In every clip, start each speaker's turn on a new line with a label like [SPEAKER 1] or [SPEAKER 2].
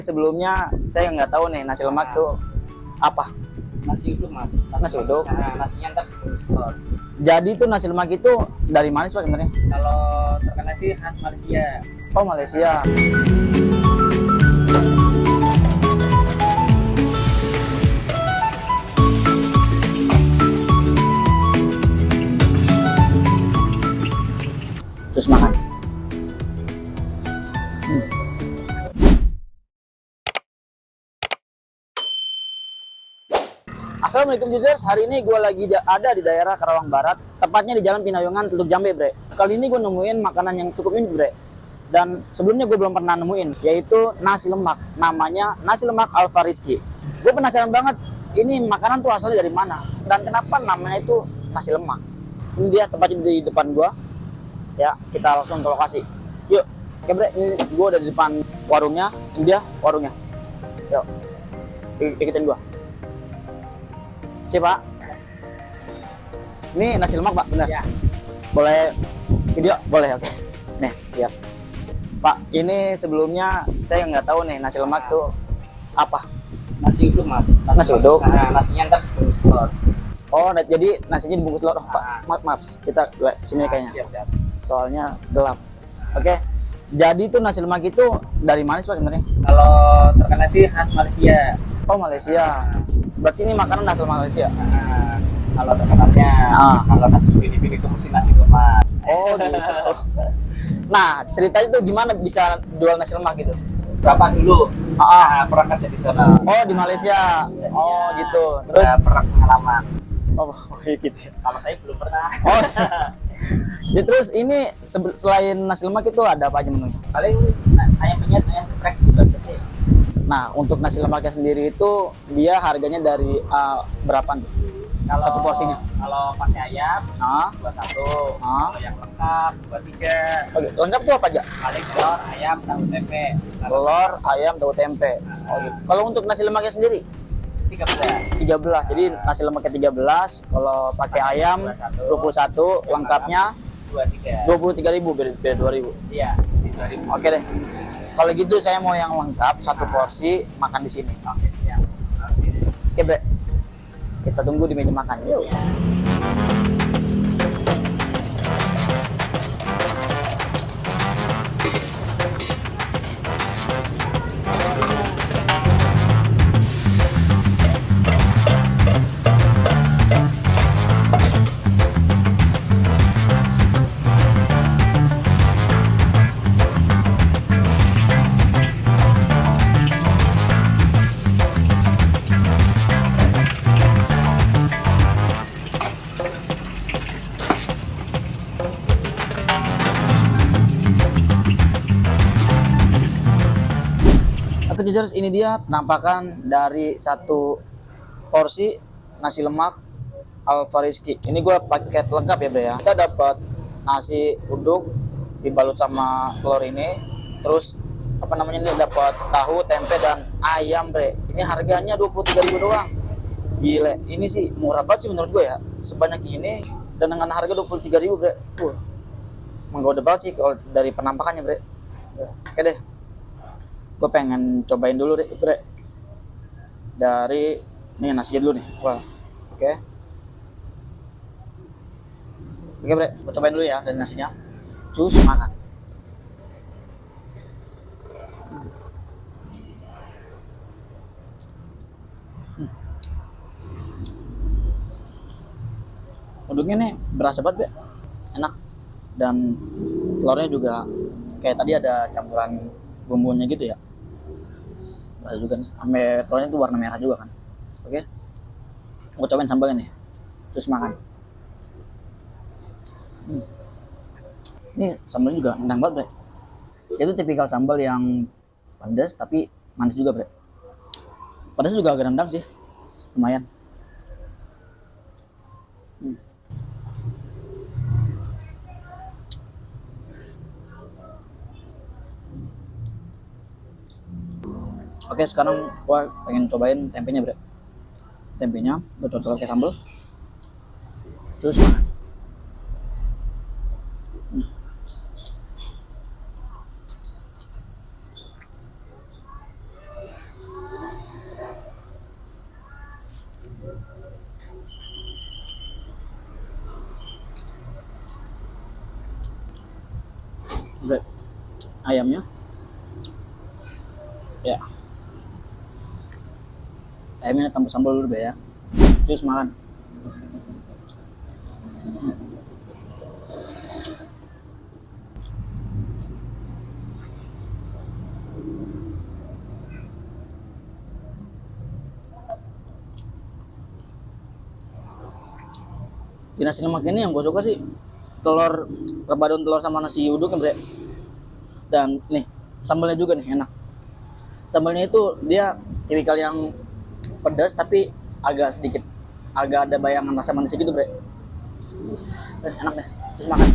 [SPEAKER 1] Sebelumnya saya nggak tahu nih nasi lemak tuh apa.
[SPEAKER 2] Nasi uduk mas.
[SPEAKER 1] Nasi uduk.
[SPEAKER 2] Nah, nasinya ntar telur.
[SPEAKER 1] Jadi tuh nasi lemak itu dari mana sih Pak sebenarnya?
[SPEAKER 2] Kalau terkenal sih khas Malaysia.
[SPEAKER 1] Oh, Malaysia. Terus makan. Assalamualaikum users, hari ini gue lagi ada di daerah Karawang Barat, tepatnya di Jalan Pinayungan, Teluk Jambe, bre. Kali ini gue nemuin makanan yang cukup unik, bre. Dan sebelumnya gue belum pernah nemuin, yaitu nasi lemak. Namanya nasi lemak Al-Fariski. Gue penasaran banget, ini makanan tuh asalnya dari mana? Dan kenapa namanya itu nasi lemak? Ini dia tempatnya di depan gue. Ya, kita langsung ke lokasi. Yuk, oke bre, ini gue udah di depan warungnya. Ini dia warungnya. Yuk, ikutin gue. Pak, ini nasi lemak Pak, benar?
[SPEAKER 2] Ya.
[SPEAKER 1] Boleh video? Boleh, oke. Nih, siap. Pak, ini sebelumnya saya nggak tahu nih nasi lemak tuh apa.
[SPEAKER 2] Nasi uduk mas.
[SPEAKER 1] Nasi uduk.
[SPEAKER 2] Nah, nasinya ntar telur.
[SPEAKER 1] Oh, jadi nasinya dibungkus telur. Oh, Pak, maaf, kita sini kayaknya.
[SPEAKER 2] Siap.
[SPEAKER 1] Soalnya gelap. Oke. Jadi tuh nasi lemak itu dari mana sih Pak sebenarnya?
[SPEAKER 2] Kalau terkenal sih khas Malaysia.
[SPEAKER 1] Oh, Malaysia. Berarti ini makanan asal Malaysia.
[SPEAKER 2] Nah, kalau terkenalnya, kalau nasi Filipin itu mesti nasi lemak.
[SPEAKER 1] Oh, gitu. Nah, ceritanya tuh gimana bisa jual nasi lemak gitu?
[SPEAKER 2] Berapa dulu? Pernah kerja di sana.
[SPEAKER 1] Oh, di Malaysia. Oh, gitu.
[SPEAKER 2] Terus
[SPEAKER 1] Terus
[SPEAKER 2] pernah pengalaman.
[SPEAKER 1] oh, gitu.
[SPEAKER 2] Kalau saya belum pernah.
[SPEAKER 1] Oh. Ya, terus ini selain nasi lemak itu ada apa aja menunya?
[SPEAKER 2] Paling ayam penyet, ayam geprek gitu aja sih.
[SPEAKER 1] Nah, untuk nasi lemaknya sendiri itu dia harganya dari berapa tuh?
[SPEAKER 2] Kalau
[SPEAKER 1] Satu porsinya?
[SPEAKER 2] Kalau pakai ayam,
[SPEAKER 1] Ah,
[SPEAKER 2] 21.
[SPEAKER 1] Ah.
[SPEAKER 2] Kalau yang lengkap, 23.
[SPEAKER 1] oke. Lengkap tuh apa aja?
[SPEAKER 2] Paling telur, ayam, tahu tempe.
[SPEAKER 1] Telur, ayam, tahu tempe. Oh, gitu. Kalau untuk nasi lemaknya sendiri?
[SPEAKER 2] 13.
[SPEAKER 1] 13. Jadi nasi lemaknya 13, kalau pakai ayam 21, lengkapnya
[SPEAKER 2] 23.
[SPEAKER 1] 23.000, beda 2.000.
[SPEAKER 2] Iya, di 2000.
[SPEAKER 1] Oke deh. Kalau gitu saya mau yang lengkap, satu porsi, makan di sini.
[SPEAKER 2] Oke, siap.
[SPEAKER 1] Oke, Bre. Kita tunggu di meja makan. Yuk. Oke, users, ini dia penampakan dari satu porsi nasi lemak Al-Fariski. Ini gue paket lengkap ya, Bre ya. Kita dapat nasi uduk dibalut sama telur ini, terus apa namanya ini dapat tahu, tempe dan ayam, Bre. Ini harganya 23.000 doang. Gile, ini sih murah banget sih menurut gue ya. Sebanyak ini dan dengan harga 23.000, Bre. Menggoda banget sih kalau dari penampakannya, Bre. Oke deh. Gue pengen cobain dulu deh, Bre. Dari nih nasinya dulu nih. Wah. Oke. Oke, Bre. Gue cobain dulu ya dari nasinya. Cus, makan. Uduknya nih berasa banget, Bre. Enak. Dan telurnya juga kayak tadi ada campuran bumbunya gitu ya. Ada juga nih, sampai telurnya tuh warna merah juga kan. Oke, aku cobain sambalnya nih, terus makan. Ini sambalnya juga nendang banget, Bre. Itu tipikal sambal yang pedas tapi manis juga, Bre. Pedasnya juga agak nendang sih, lumayan. Oke, sekarang gua pengen cobain tempenya, Bre. Tempenya gua cocok pakai sambal. Terus makan. ayamnya. Ya. Ayamnya tambah sambal dulu Bre ya. Terus makan. Di nasi lemak ini yang gue suka sih telur, perpaduan telur sama nasi uduk Bre. Dan nih sambalnya juga nih enak. Sambalnya itu dia tipikal yang pedas tapi agak sedikit, agak ada bayangan rasa manis gitu Bre. Enak deh. Terus makan.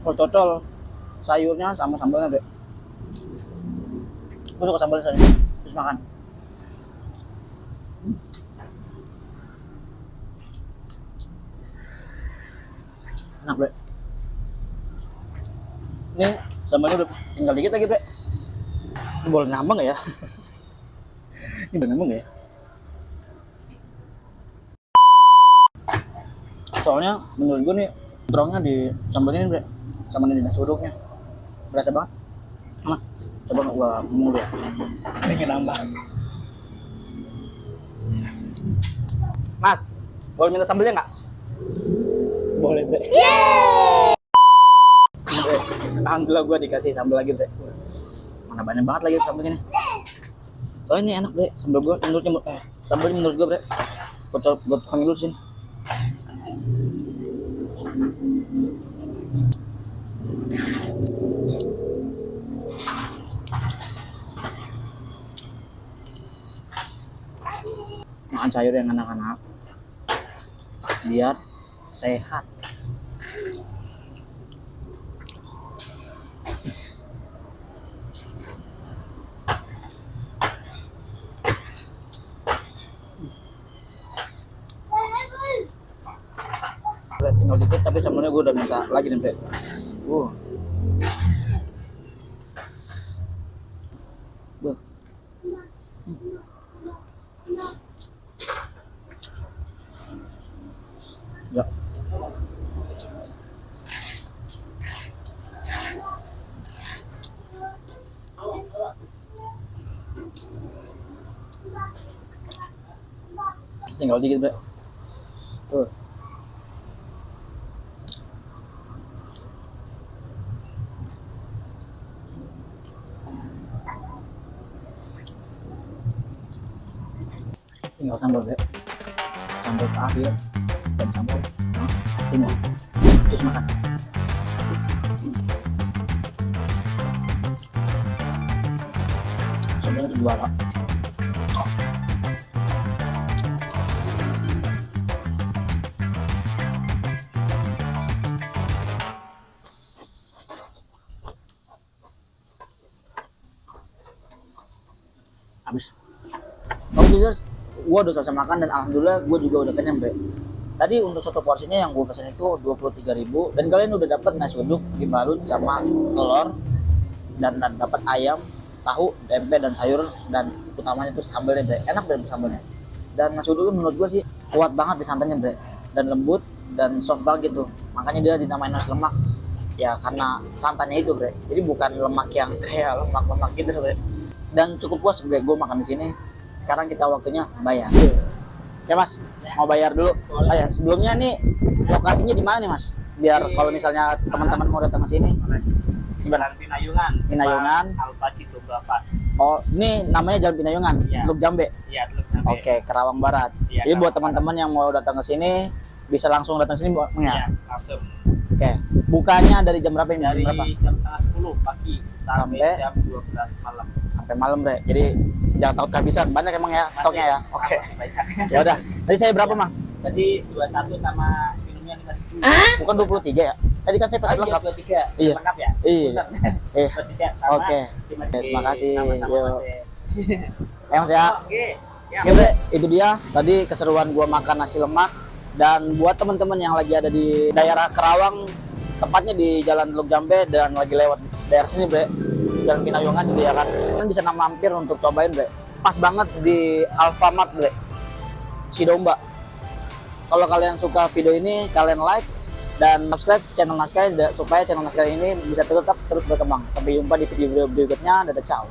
[SPEAKER 1] Oh, cocol sayurnya sama sambalnya Bre. Gue suka sambalnya soalnya. Terus makan. Enak Bre. Ini sambalnya udah tinggal dikit lagi Bre. Ini boleh nambah nggak ya? Ini boleh nambah nggak ya? Soalnya menurut gue nih strongnya di sambalnya ini Bre, sama di nasi uduknya berasa banget. Mana? Coba gua ngomong dulu ya. Pengen nambah. Mas, boleh minta sambalnya nggak? Boleh Bre. Bre, alhamdulillah gua dikasih sambal lagi Bre. Mana banyak banget lagi sambalnya nih. Soalnya ini enak Bre, sambal gua sambalnya menurut gua Bre. Gua panggil dulu sini. Makan sayur yang enak-enak biar sehat. Tinggal dikit tapi sambalnya gue udah minta lagi nih Bre. Ya. Tinggal dikit Bre. Tuh. Tinggal sambal Bre. Sambal terakhir dan sambal semua. Terus makan. Sambalnya juara. Habis. Oke guys, gue udah selesai makan dan alhamdulillah gue juga udah kenyang Bre. Tadi untuk satu porsinya yang gue pesan itu 23.000 dan kalian udah dapat nasi uduk dibalut sama telur dan dapat ayam, tahu, tempe dan sayur dan utamanya itu sambalnya Bre. Enak Bre sambalnya. Dan nasi uduk menurut gue sih kuat banget di santannya Bre dan lembut dan soft banget gitu. Makanya dia dinamain nasi lemak. Ya karena santannya itu Bre. Jadi bukan lemak yang kayak lemak-lemak gitu Bre. Dan cukup puas Bre gue makan di sini. Sekarang kita waktunya bayar. Oke Mas, mau bayar dulu. Ya, sebelumnya nih lokasinya di mana nih Mas? Biar kalau misalnya teman-teman mau datang ke sini.
[SPEAKER 2] Jalan Pinayungan.
[SPEAKER 1] Pinayungan.
[SPEAKER 2] Alpacito Bapas.
[SPEAKER 1] Oh, ini namanya Jalan Pinayungan,
[SPEAKER 2] Ya.
[SPEAKER 1] Teluk Jambe.
[SPEAKER 2] Iya, Teluk Jambe.
[SPEAKER 1] Oke, Kerawang Barat.
[SPEAKER 2] Ya,
[SPEAKER 1] Jadi buat
[SPEAKER 2] Kerawang
[SPEAKER 1] teman-teman yang mau datang ke sini bisa langsung datang ke sini ya.
[SPEAKER 2] Iya, langsung.
[SPEAKER 1] Oke. Bukanya dari jam berapa ini?
[SPEAKER 2] Dari
[SPEAKER 1] Jam berapa?
[SPEAKER 2] jam 9:30 pagi sampai
[SPEAKER 1] Sampai
[SPEAKER 2] jam 12 malam.
[SPEAKER 1] Sampai malam, Bre. Jadi jangan takut kehabisan. Banyak emang ya stoknya ya. Oke.
[SPEAKER 2] Banyak.
[SPEAKER 1] Ya udah. Tadi saya berapa, Mang?
[SPEAKER 2] Tadi 21 sama minumnya 5.000.
[SPEAKER 1] Bukan 23 ya? Tadi kan saya pakai
[SPEAKER 2] Oh, iya,
[SPEAKER 1] lengkap.
[SPEAKER 2] 23.
[SPEAKER 1] Iya.
[SPEAKER 2] Lengkap ya?
[SPEAKER 1] Iya.
[SPEAKER 2] Bener.
[SPEAKER 1] Eh,
[SPEAKER 2] 23 sama.
[SPEAKER 1] oke.
[SPEAKER 2] Dimasukin.
[SPEAKER 1] Terima kasih.
[SPEAKER 2] Sama-sama
[SPEAKER 1] Yo.
[SPEAKER 2] Mas.
[SPEAKER 1] ya Mas ya.
[SPEAKER 2] Oke. Siap.
[SPEAKER 1] Oke Bre, itu dia tadi keseruan gua makan nasi lemak. Dan buat teman-teman yang lagi ada di daerah Kerawang, tepatnya di Jalan Teluk Jambe dan lagi lewat daerah sini Bre, Jalan Pinayungan gitu ya kan, kalian bisa mampir untuk cobain Bre. Pas banget di Alfamart Bre, Cidomba. Kalau kalian suka video ini, kalian like dan subscribe channel Naskai supaya channel Naskai ini bisa tetap terus berkembang. Sampai jumpa di video berikutnya. Dadah, ciao.